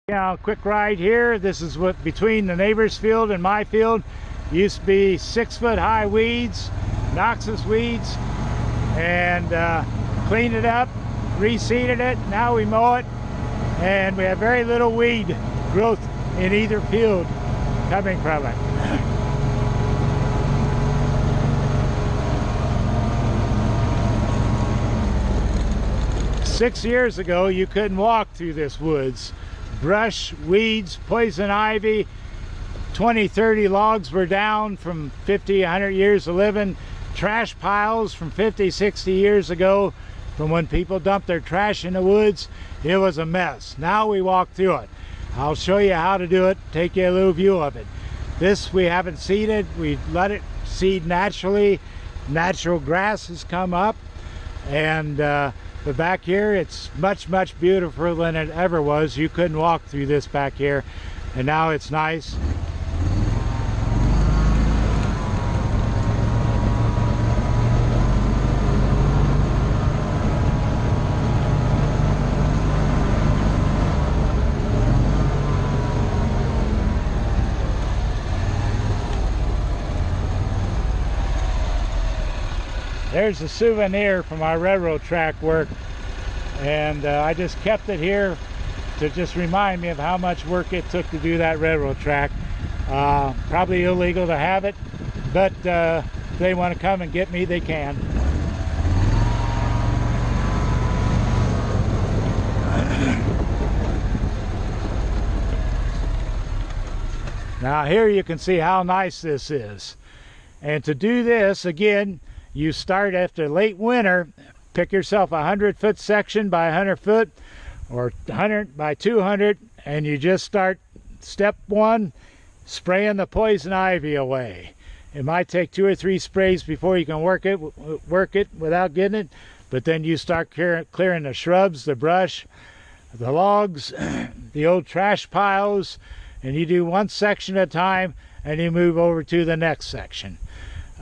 Now, quick ride here. This is what between the neighbor's field and my field. Used to be 6-foot high weeds, noxious weeds, and cleaned it up, reseeded it. Now we mow it, and we have very little weed growth in either field coming from it. 6 years ago, you couldn't walk through this woods. Brush, weeds, poison ivy, 20, 30 logs were down from 50, 100 years of living. Trash piles from 50, 60 years ago, from when people dumped their trash in the woods. It was a mess. Now we walk through it. I'll show you how to do it, take you a little view of it. This we haven't seeded. We let it seed naturally. Natural grass has come up, and but back here it's much beautiful than it ever was. You couldn't walk through this back here, and now it's nice. There's a souvenir from our railroad track work, and I just kept it here to just remind me of how much work it took to do that railroad track. Probably illegal to have it, but if they want to come and get me, they can. Now here you can see how nice this is. And to do this, again, you start after late winter. Pick yourself a 100-foot section by 100 foot or 100 by 200, and you just start step one, spraying the poison ivy away. It might take 2 or 3 sprays before you can work it without getting it, but then you start clearing the shrubs, the brush, the logs, the old trash piles, and you do one section at a time, and you move over to the next section.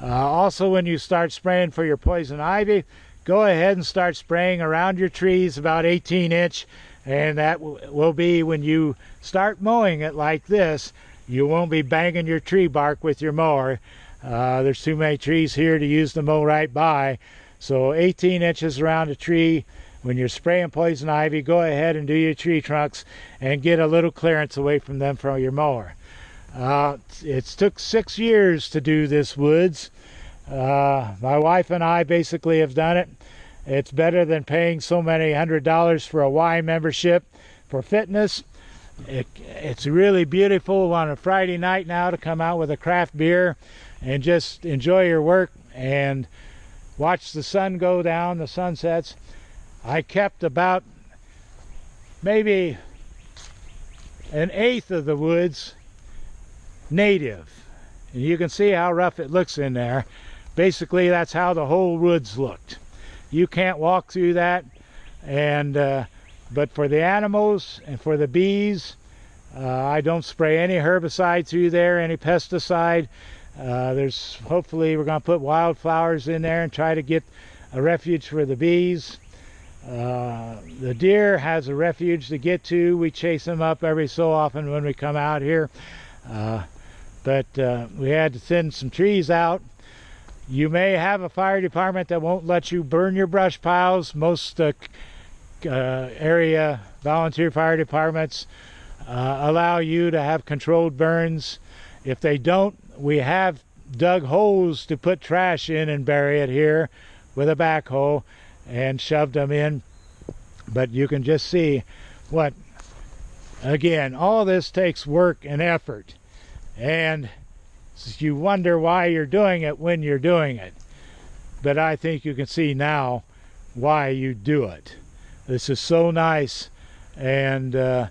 Also, when you start spraying for your poison ivy, go ahead and start spraying around your trees about 18-inch, and that will be when you start mowing it like this. You won't be banging your tree bark with your mower. There's too many trees here to use the mow right by. So 18 inches around a tree. When you're spraying poison ivy, go ahead and do your tree trunks and get a little clearance away from them from your mower. It took 6 years to do this woods. My wife and I basically have done it. It's better than paying so many $100 for a Y membership for fitness. It's really beautiful on a Friday night now to come out with a craft beer and just enjoy your work and watch the sun go down, the sunsets. I kept about maybe 1/8 of the woods native, and you can see how rough it looks in there. Basically, that's how the whole woods looked. You can't walk through that, and but for the animals and for the bees, I don't spray any herbicide through there, any pesticide. Hopefully we're going to put wildflowers in there and try to get a refuge for the bees. The deer has a refuge to get to. We chase them up every so often when we come out here. But we had to thin some trees out. You may have a fire department that won't let you burn your brush piles. Most area volunteer fire departments allow you to have controlled burns. If they don't, we have dug holes to put trash in and bury it here with a backhoe and shoved them in. But you can just see what, again, all this takes work and effort. And you wonder why you're doing it when you're doing it. But I think you can see now why you do it. This is so nice. And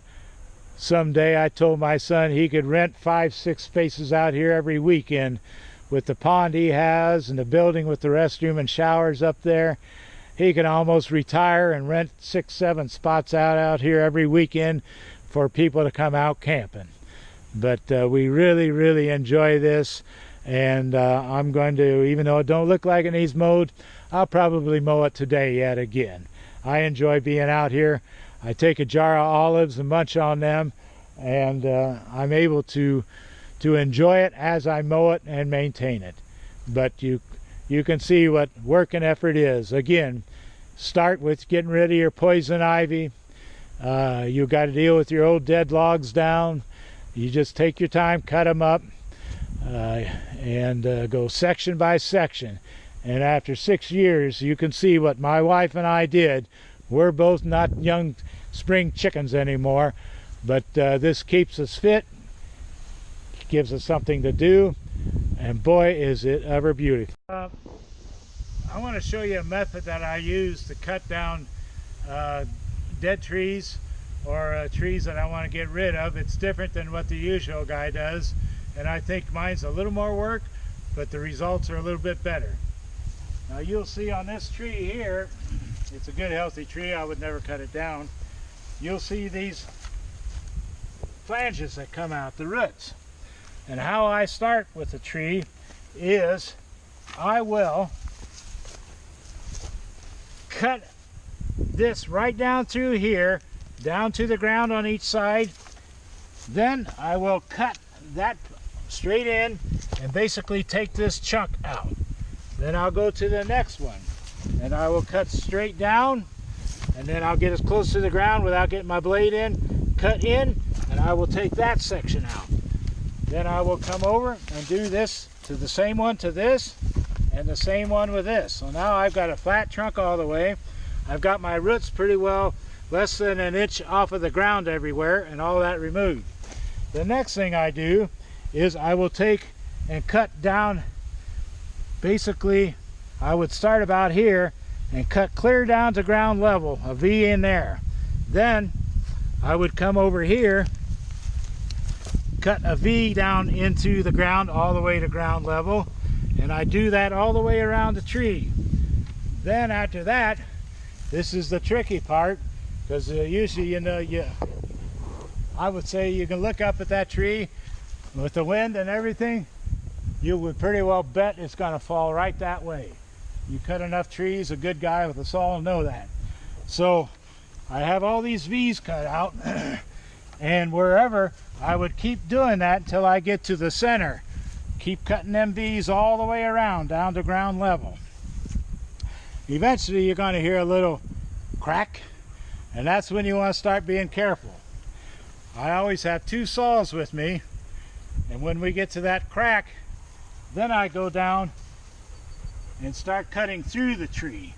someday I told my son he could rent 5-6 spaces out here every weekend with the pond he has and the building with the restroom and showers up there. He can almost retire and rent 6-7 spots out here every weekend for people to come out camping. But we really enjoy this, and I'm going to, even though it don't look like it needs mowed, I'll probably mow it today yet again. I enjoy being out here. I take a jar of olives and munch on them, and I'm able to enjoy it as I mow it and maintain it. But you can see what work and effort is. Again, start with getting rid of your poison ivy. You've got to deal with your old dead logs down. You just take your time, cut them up, and go section by section. And after 6 years, you can see what my wife and I did. We're both not young spring chickens anymore, but this keeps us fit, gives us something to do, and boy, is it ever beautiful. I want to show you a method that I use to cut down dead trees or trees that I want to get rid of. It's different than what the usual guy does, and I think mine's a little more work, but the results are a little bit better. Now you'll see on this tree here, it's a good healthy tree, I would never cut it down. You'll see these flanges that come out, the roots. And how I start with the tree is I will cut this right down through here, down to the ground on each side. Then I will cut that straight in and basically take this chunk out. Then I'll go to the next one and I will cut straight down, and then I'll get as close to the ground without getting my blade in, cut in, and I will take that section out. Then I will come over and do this to the same one to this, and the same one with this. So now I've got a flat trunk all the way. I've got my roots pretty well less than an inch off of the ground everywhere, and all that removed. The next thing I do is I will take and cut down. Basically, I would start about here and cut clear down to ground level, a V in there. Then I would come over here, cut a V down into the ground all the way to ground level, and I do that all the way around the tree. Then after that, this is the tricky part, because usually, you know, I would say you can look up at that tree with the wind and everything, you would pretty well bet it's going to fall right that way. You cut enough trees, a good guy with a saw will know that. So I have all these V's cut out, and wherever I would keep doing that until I get to the center. Keep cutting them V's all the way around down to ground level. Eventually you're going to hear a little crack, and that's when you want to start being careful. I always have 2 saws with me, and when we get to that crack, then I go down and start cutting through the tree.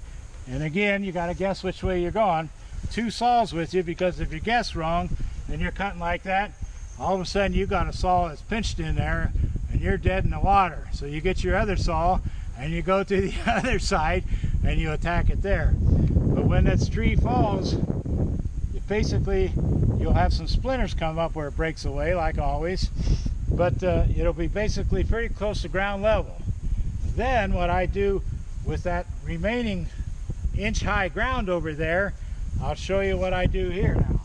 And again, you got to guess which way you're going. 2 saws with you, because if you guess wrong and you're cutting like that, all of a sudden you got a saw that's pinched in there and you're dead in the water. So you get your other saw and you go to the other side and you attack it there. But when that tree falls, basically you'll have some splinters come up where it breaks away, like always, but it'll be basically pretty close to ground level. Then what I do with that remaining inch-high ground over there, I'll show you what I do here now.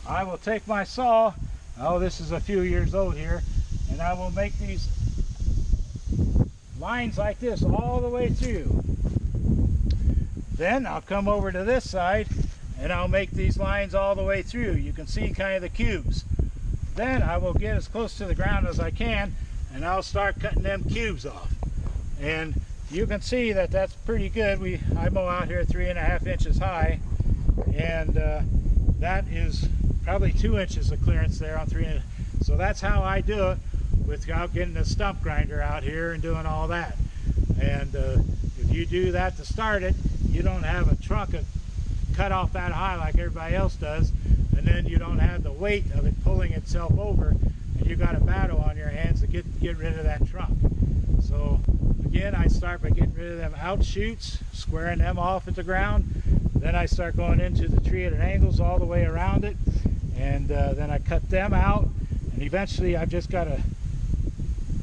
I will take my saw, oh, this is a few years old here, and I will make these lines like this all the way through. Then I'll come over to this side and I'll make these lines all the way through. You can see kind of the cubes. Then I will get as close to the ground as I can and I'll start cutting them cubes off. And you can see that that's pretty good. I mow out here 3.5 inches high, and that is probably 2 inches of clearance there on 3. So that's how I do it without getting a stump grinder out here and doing all that. And if you do that to start it, you don't have a trunk cut off that high like everybody else does, and then you don't have the weight of it pulling itself over, and you got a battle on your hands to get rid of that trunk. So again, I start by getting rid of them outshoots, squaring them off at the ground. Then I start going into the tree at angles all the way around it, and then I cut them out, and eventually I've just got a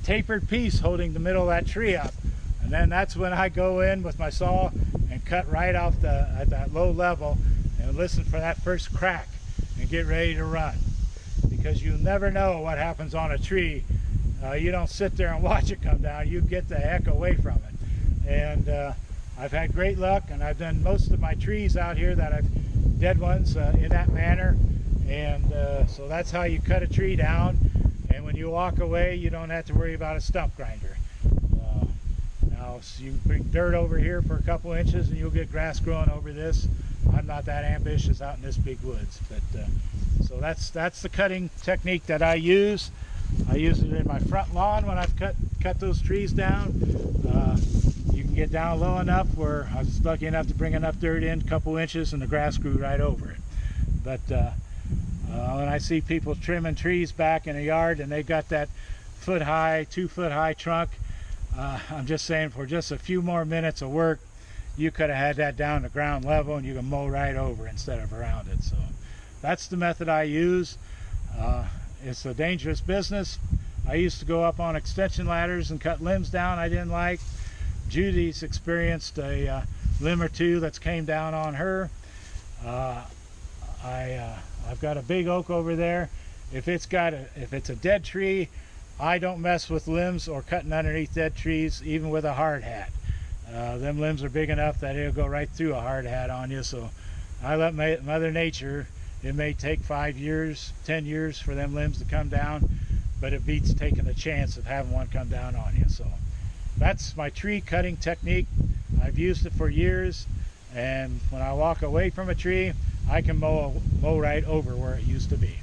tapered piece holding the middle of that tree up. And then that's when I go in with my saw and cut right off at that low level and listen for that first crack and get ready to run. Because you never know what happens on a tree You don't sit there and watch it come down. You get the heck away from it. And I've had great luck, and I've done most of my trees out here that I've dead ones in that manner. And so that's how you cut a tree down. And when you walk away, you don't have to worry about a stump grinder. Now, so you bring dirt over here for a couple inches and you'll get grass growing over this. I'm not that ambitious out in this big woods, but so that's the cutting technique that I use. I use it in my front lawn when I've cut those trees down. You can get down low enough where I was lucky enough to bring enough dirt in, a couple inches, and the grass grew right over it. But when I see people trimming trees back in a yard and they've got that foot high, 2 foot high trunk, I'm just saying, for just a few more minutes of work, you could have had that down to ground level and you can mow right over instead of around it. So that's the method I use. It's a dangerous business. I used to go up on extension ladders and cut limbs down I didn't like. Judy's experienced a limb or two that's came down on her. I've got a big oak over there. If it's a dead tree, I don't mess with limbs or cutting underneath dead trees, even with a hard hat. Them limbs are big enough that it'll go right through a hard hat on you. So I let Mother Nature. It may take 5 years, 10 years for them limbs to come down, but it beats taking the chance of having one come down on you. So that's my tree cutting technique. I've used it for years, and when I walk away from a tree, I can mow right over where it used to be.